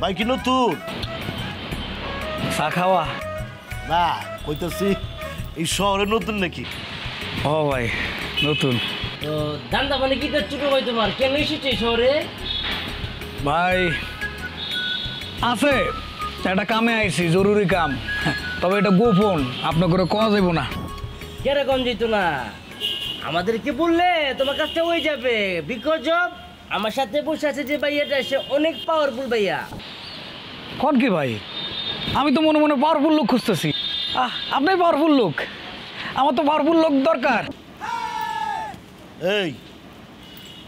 ভাই কি নতুন চা খাওয়া? না কইতেছি এই শহরে নতুন নাকি? ও ভাই নতুন। তো দান্দা মানে কি তোর ছোট ভাই তোমার কেন এসেছে শহরে? ভাই আছে একটা কামে আইছি, জরুরি কাম, তবে এটা গোপন, আপনার করে কোয়া যাইব না। কেরকম যেত না, আমাদেরকে বললে তোমার কাছটা হয়ে যাবে। বিকজ অফ আমার সাথে বসে আছে যে ভাইয়াটা, সে অনেক পাওয়ারফুল ভাইয়া। কোন কি ভাই, আমি তো মনে মনে পাওয়ারফুল লোক খুঁজতেছি। আপনি পাওয়ারফুল লোক, আমার তো পাওয়ারফুল লোক দরকার। এই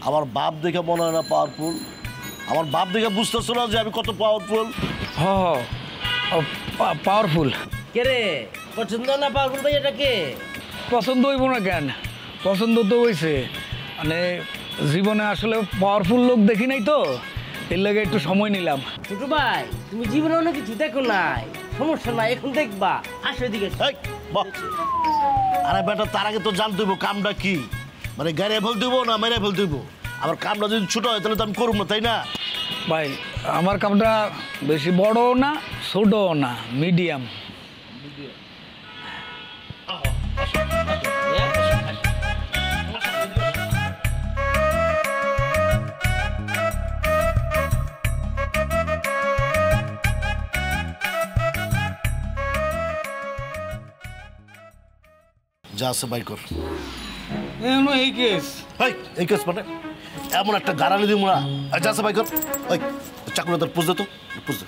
আমার বাপ দেখে মনে হয় না পাওয়ারফুল, আমার বাপ দেখে বুঝতেছো না যে আমি কত পাওয়ারফুল? হ পাওয়ারফুল। কে রে পছন্দ না পাওয়ারফুল ভাইয়াটাকে? পছন্দ হইব না কেন, পছন্দ তো হয়েছে, মানে জীবনে আসলে পাওয়ারফুল লোক দেখি নাই তো, এর লাগে একটু সময় নিলাম। ছোট ভাই তুমি জীবনে অনেক কিছু দেখো নাই, সমস্যা নাই, এখন দেখবা। আসো এদিকে। আরে বেটা তার আগে তো জানতে হইব কামটা কি, মানে গাড়ি ফেল দিব না মেরে ফেল দিব। আমার কামটা যদি ছোট হয় তাহলে তো আমি করব না, তাই না? ভাই আমার কামটা বেশি বড়ও না ছোটও না, মিডিয়াম। যা আছে বাই কর। এই কেস এই কেস মানে এমন একটা গাড়ালি দিব না। যা আছে বাই কর। ওই চাকুরা তোর পুজ দে, তো পুজ দে।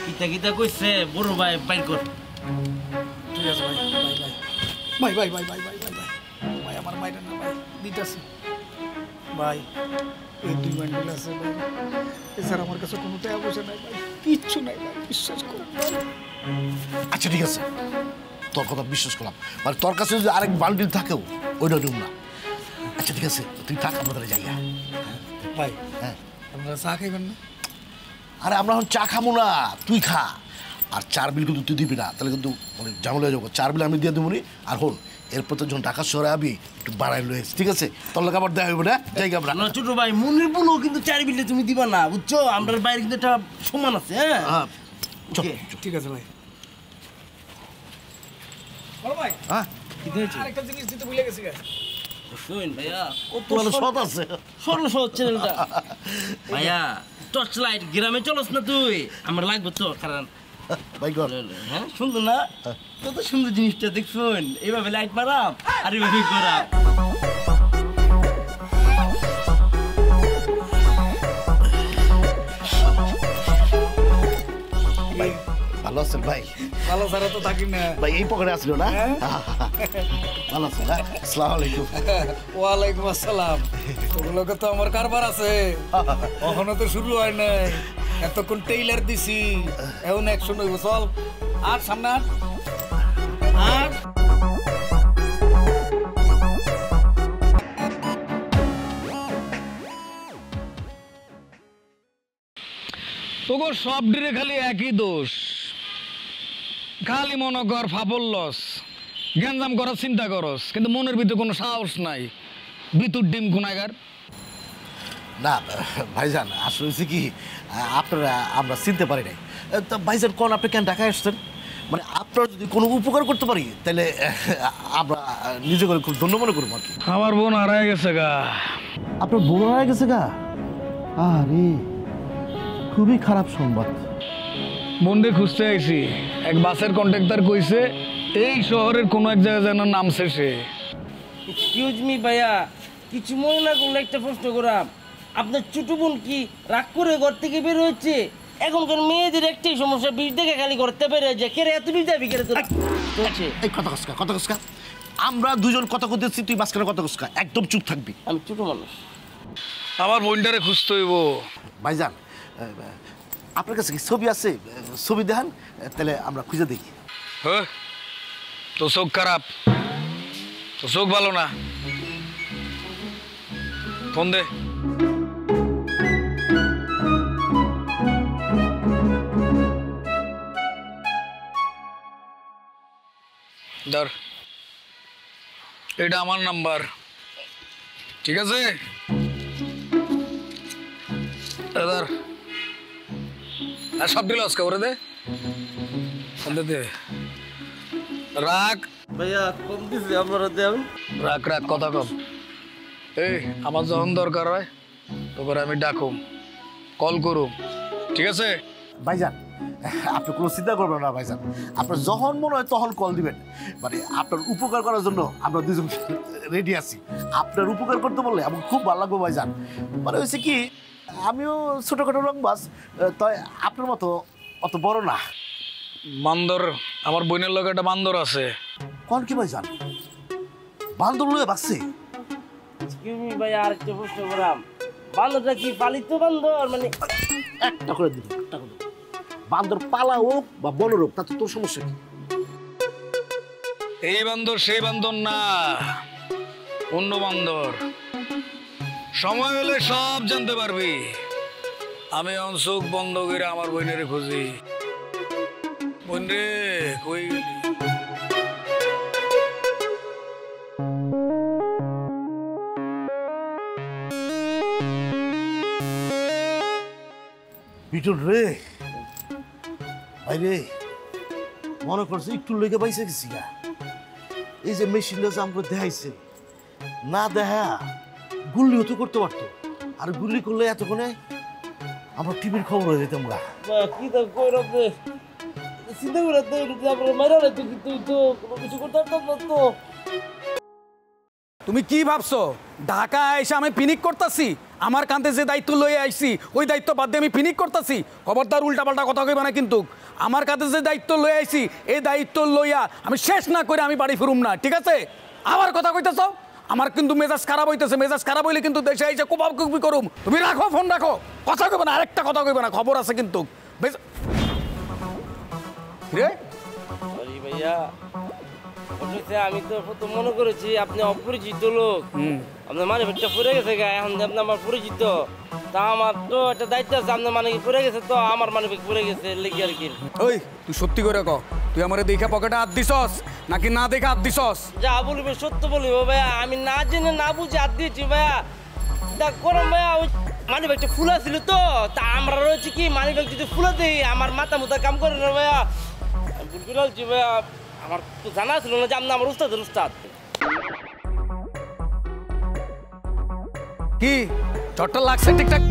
কিতা কিতা কইছে বড় ভাই, বাইর কর। ঠিক আছে ভাই, ভাই ভাই ভাই ভাই ভাই ভাই ভাই ভাই আমার মাইরা না ভাই, দিতেছি ভাই। এই 2 বান্ডেল আছে ভাই, এছাড়া আমার কাছে কোনো টাকা পয়সা নাই ভাই, কিচ্ছু নাই ভাই, বিশ্বাস করুন ভাই। আচ্ছা ঠিক আছে, তোর কথা বিশ্বাস করলাম, মানে তোর কাছে যদি আরেক বান্ডিল থাকেও ওইটা নিব না। আচ্ছা ঠিক আছে তুই থাক, আমাদের জায়গা। ভাই হ্যাঁ আপনারা চা খাইবেন না? আরে আমরা এখন চা খাবো না, তুই খা। আর 4 বিল কিন্তু তুই দিবি না, তাহলে কিন্তু মানে ঝামেলা হয়ে যাবো। 4 বিল আমি দিয়ে দেবো নি। আর হন এরপর তো যখন ঢাকা শহরে আবি একটু বাড়াই লয়েছি, ঠিক আছে? তোর লোক আবার দেওয়া হইব না, জায়গা আমরা। না ছোট ভাই, মনির বলো কিন্তু 4 বিলে তুমি দিবা না, বুঝছো? আমরা বাইরে কিন্তু একটা সমান আছে। হ্যাঁ চল ঠিক আছে ভাই। বড় ভাই হ্যাঁ কি হয়েছে? আরেকটা জিনিস দিতে ভুলে গেছি গাইস। শুন ভাইয়া, কত তোমার সৎ আছে। সরল সহজ চ্যানেলটা ভাইয়া। টর্চ লাইট গ্রামে চলস না তুই, আমার লাগবে তো, কারণ ভাই কর। হ্যাঁ সুন্দর না? কত সুন্দর জিনিসটা দেখুন, এইভাবে লাইট মারাম আর এইভাবে করাম। ভাই ভালো আছেন ভাই? ভালো ছাড়া তো থাকি না ভাই এই পকেটে আসলো না? ভালো আছেন? হ্যাঁ আসসালামু আলাইকুম। ওয়ালাইকুম আসসালাম। ওগুলোকে তো আমার কারবার আছে, এখনো তো শুরু হয় নাই, এতক্ষণ টেইলার দিছি, এখন অ্যাকশন হইব। চল আর সামনে আর তোর সব ডিরে খালি একই দোষ, খালি মনে কর ফাপল লস, গ্যাঞ্জাম করার চিন্তা করস, কিন্তু মনের ভিতরে কোনো সাহস নাই, ভিতর ডিম গুনাগার। না ভাইজান আসলে হয়েছে কি, আপনারা আমরা চিনতে পারি নাই। তা ভাইজান কোন আপনি কেন ঢাকায় আসছেন? মানে আপনারা যদি কোনো উপকার করতে পারি তাহলে আমরা নিজে করে খুব ধন্য মনে করবো আর কি। আমার বোন হারায় গেছে গা। আপনার বোন হয়ে গেছে গা? আরে খুবই খারাপ সংবাদ। বন্ডে খুঁজতে আইছি, এক বাসের কন্ট্রাক্টর কইছে এই শহরের কোনো এক জায়গায় যেন নামছে সে। এক্সকিউজ মি ভাইয়া, কিছু মনে না করলে একটা প্রশ্ন করাম। আপনার ছোট বোন কি রাগ করে ঘর থেকে বের হয়েছে? এখনকার মেয়েদের একটাই সমস্যা, বিষ দেখে খালি করতে বের হয়ে যায়। কেরে এত বিষ দাবি কেরে তোর চলছে? এই কথা কসকা আমরা দুজন কথা কইতেছি, তুই মাঝখানে কথা কসকা, একদম চুপ থাকবি। আমি ছোট মানুষ। আমার বোনটারে খুঁজতে হইব। ভাইজান আপনার কাছে কি ছবি আছে? ছবি দেখান, তাহলে আমরা খুঁজে দেখি। হ্যাঁ তো চোখ খারাপ, তো চোখ ভালো না, ফোন দে। ধর, এটা আমার নাম্বার, ঠিক আছে? ধর আর সব ডিল আজকে করে দে দে রাখ ভাইয়া কম দিছি আপনারা দেন। রাখ রাখ কথা কম। এই আমার যখন দরকার হয় তোকে আমি ডাকুম, কল করুম, ঠিক আছে? ভাইজান আপনি কোনো চিন্তা করবেন না ভাইজান, আপনার যখন মনে হয় তখন কল দিবেন। মানে আপনার উপকার করার জন্য আমরা দুজন রেডি আছি। আপনার উপকার করতে বললে আমার খুব ভালো লাগবে ভাইজান। মানে হয়েছে কি, আমিও ছোটোখাটো রংবাজ, তাই আপনার মতো অত বড় না। বান্দর, আমার বোনের লোক একটা বান্দর আছে। কোন কি ভাইজান, বান্দর লয়ে বাঁচছে? এক্সকিউজ মি ভাইয়া, আরেকটা প্রশ্ন করাম। বান্দরটা কি পালিত বান্দর? মানে একটা করে দিবেন, একটা করে দিবেন। বান্দর পালা হোক বা বড় হোক, তাতে তোর সমস্যা কি? এই বান্দর সেই বান্দর না, অন্য বান্দর। সময় হলে সব জানতে পারবি। আমি অনসুখ বন্ধ করে আমার বোনের খুঁজি। বোন রে কই গেলি? বিটুল রে, ভাই রে, মনে করছে একটু লেগে পাইছে গেছি গা। এই যে মেশিনটা যে আমাকে দেখাইছে, না দেখা গুল্লিও তো করতে পারতো। আর গুল্লি করলে এতক্ষণে আমরা টিভির খবর হয়ে যেতাম গা। কি তো কই রাখবে চিন্তা করে তারপরে মারা না, তুই তো কোনো কিছু করতে পারতাম না তো। তুমি কি ভাবছো ঢাকা এসে আমি পিনিক করতেছি? আমার কাঁধে যে দায়িত্ব লয়ে আইছি ওই দায়িত্ব বাদ দিয়ে আমি পিনিক করতেছি? খবরদার উল্টাপাল্টা কথা কইবা না কিন্তু। আমার কাঁধে যে দায়িত্ব লয়ে আইছি এই দায়িত্ব লইয়া আমি শেষ না করে আমি বাড়ি ফিরুম না, ঠিক আছে? আবার কথা কইতেছ? আমার কিন্তু মেজাজ খারাপ হইতেছে। মেজাজ খারাপ হইলে কিন্তু দেশে আইসে কুপাকুপি করুম। তুমি রাখো ফোন, রাখো, কথা কইবা না, আরেকটা কথা কইবা না, খবর আছে কিন্তু। রে সরি ভাইয়া, আমি তো প্রথম মনে করেছি আপনি অপরিচিত লোক, আপনার মানে একটা পড়ে গেছে গা। এখন যে আপনি আমার পরিচিত, তা আমার তো একটা দায়িত্ব আছে। আপনার মানে কি পড়ে গেছে, তো আমার মানে পড়ে গেছে লেগে আর কি। ওই তুই সত্যি করে ক, তুই আমারে দেখে পকেটে হাত দিছস নাকি না দেখে হাত দিছস? যা বলিবে সত্য বলিব ভাইয়া, আমি না জেনে না বুঝে হাত দিয়েছি ভাইয়া। দেখ করম ভাইয়া, ওই মানি ব্যাগটা ফুলা ছিল তো, তা আমরা রয়েছে কি মানি ব্যাগ যদি ফুলা দেই আমার মাথা মুথা কাম করে না ভাইয়া। ভুল করে বলছি ভাইয়া, আমার তো জানা ছিল না যে আপনি আমার উস্তাদের উস্তাদ। কি চটটা লাগছে ঠিকঠাক?